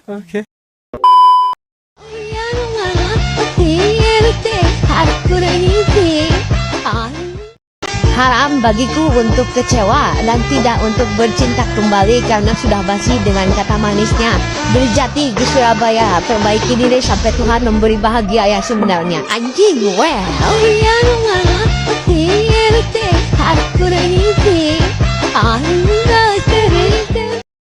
Oke. Haram bagiku untuk kecewa dan tidak untuk bercinta kembali karena sudah basi dengan kata manisnya. Berjati di Surabaya, perbaiki diri sampai Tuhan memberi bahagia yang sebenarnya. Anjing, well.